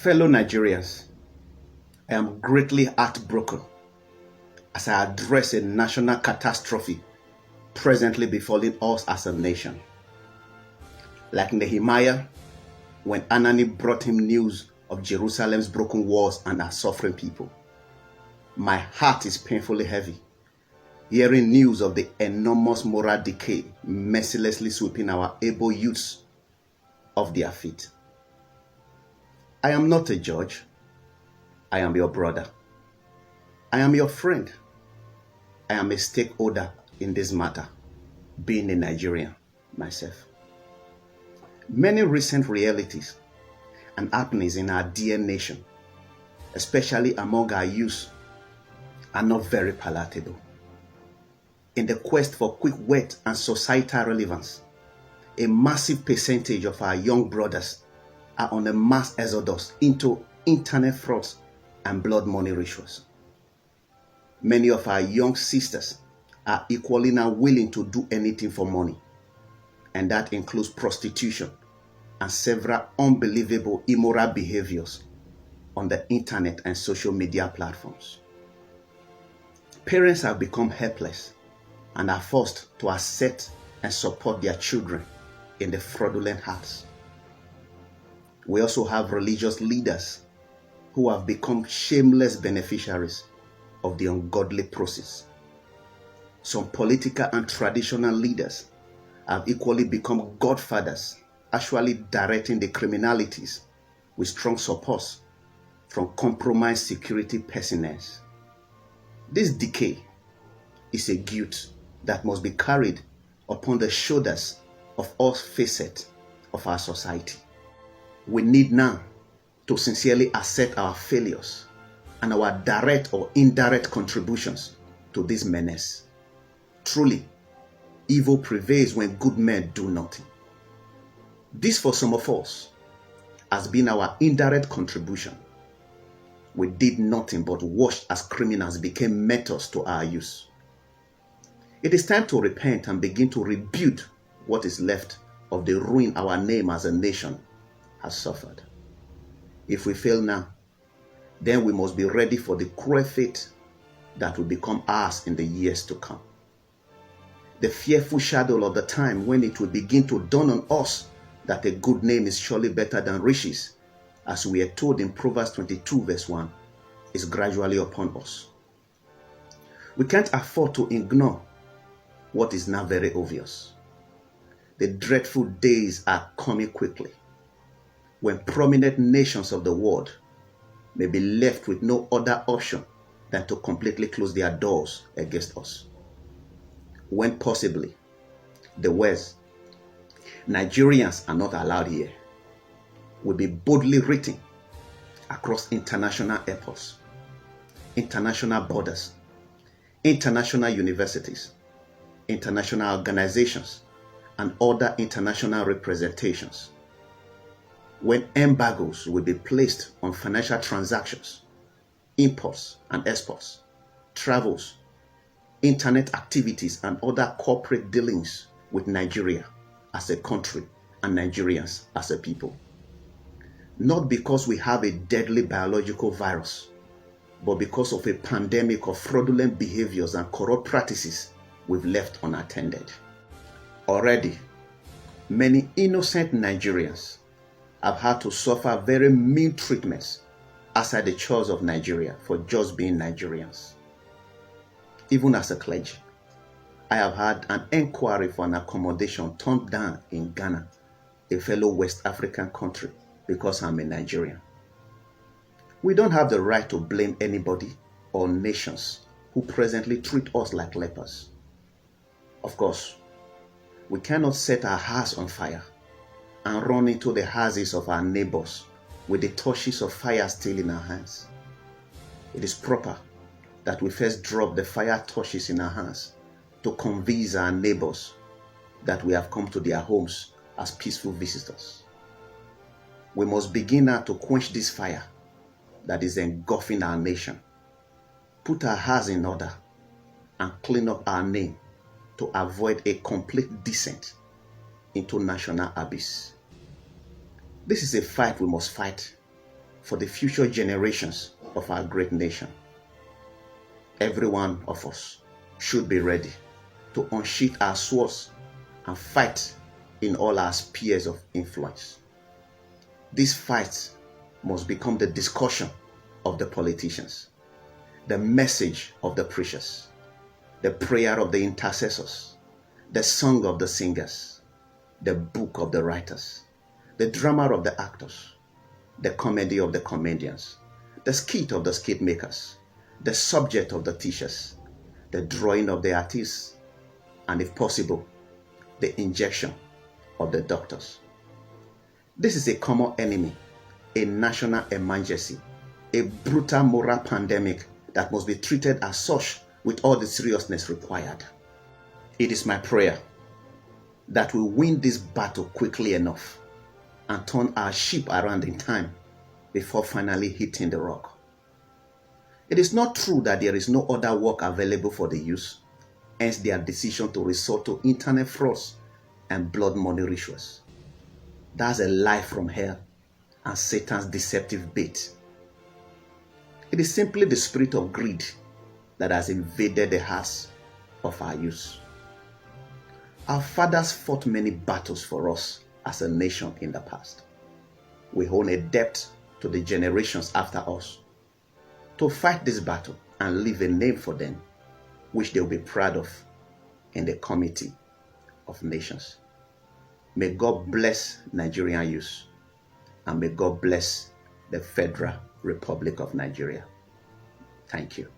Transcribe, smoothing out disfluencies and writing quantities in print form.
Fellow Nigerians, I am greatly heartbroken as I address a national catastrophe presently befalling us as a nation. Like Nehemiah, when Anani brought him news of Jerusalem's broken walls and her suffering people, my heart is painfully heavy, hearing news of the enormous moral decay mercilessly sweeping our able youths off their feet. I am not a judge. I am your brother. I am your friend. I am a stakeholder in this matter, being a Nigerian myself. Many recent realities and happenings in our dear nation, especially among our youth, are not very palatable. In the quest for quick wit and societal relevance, a massive percentage of our young brothers are on a mass exodus into internet frauds and blood money rituals. Many of our young sisters are equally now willing to do anything for money, and that includes prostitution and several unbelievable immoral behaviors on the internet and social media platforms. Parents have become helpless and are forced to accept and support their children in the fraudulent acts. We also have religious leaders who have become shameless beneficiaries of the ungodly process. Some political and traditional leaders have equally become godfathers, actually directing the criminalities with strong support from compromised security personnel. This decay is a guilt that must be carried upon the shoulders of all facets of our society. We need now to sincerely accept our failures and our direct or indirect contributions to this menace. Truly, evil prevails when good men do nothing. This, for some of us, has been our indirect contribution. We did nothing but watch as criminals became mentors to our youth. It is time to repent and begin to rebuild what is left of the ruin our name as a nation has suffered. If we fail now, then we must be ready for the cruel fate that will become ours in the years to come. The fearful shadow of the time when it will begin to dawn on us that a good name is surely better than riches, as we are told in Proverbs 22 verse 1, is gradually upon us. We can't afford to ignore what is now very obvious. The dreadful days are coming quickly, when prominent nations of the world may be left with no other option than to completely close their doors against us. When possibly, the words, Nigerians are not allowed here, will be boldly written across international airports, international borders, international universities, international organizations, and other international representations. When embargoes will be placed on financial transactions, imports and exports, travels, internet activities, and other corporate dealings with Nigeria as a country and Nigerians as a people. Not because we have a deadly biological virus, but because of a pandemic of fraudulent behaviors and corrupt practices we've left unattended. Already, many innocent Nigerians have had to suffer very mean treatments outside the shores of Nigeria for just being Nigerians. Even as a clergy, I have had an inquiry for an accommodation turned down in Ghana, a fellow West African country, because I'm a Nigerian. We don't have the right to blame anybody or nations who presently treat us like lepers. Of course, we cannot set our house on fire and run into the houses of our neighbors with the torches of fire still in our hands. It is proper that we first drop the fire torches in our hands to convince our neighbors that we have come to their homes as peaceful visitors. We must begin now to quench this fire that is engulfing our nation, put our house in order, and clean up our name to avoid a complete descent into national abyss. This is a fight we must fight for the future generations of our great nation. Every one of us should be ready to unsheath our swords and fight in all our spheres of influence. These fights must become the discussion of the politicians, the message of the preachers, the prayer of the intercessors, the song of the singers, the book of the writers, the drama of the actors, the comedy of the comedians, the skit of the skit makers, the subject of the teachers, the drawing of the artists, and if possible, the injection of the doctors. This is a common enemy, a national emergency, a brutal moral pandemic that must be treated as such with all the seriousness required. It is my prayer that we win this battle quickly enough and turn our ship around in time before finally hitting the rock. It is not true that there is no other work available for the youth, hence their decision to resort to internet frauds and blood money rituals. That's a lie from hell and Satan's deceptive bait. It is simply the spirit of greed that has invaded the hearts of our youth. Our fathers fought many battles for us as a nation in the past. We owe a debt to the generations after us to fight this battle and leave a name for them, which they will be proud of in the committee of nations. May God bless Nigerian youth, and may God bless the Federal Republic of Nigeria. Thank you.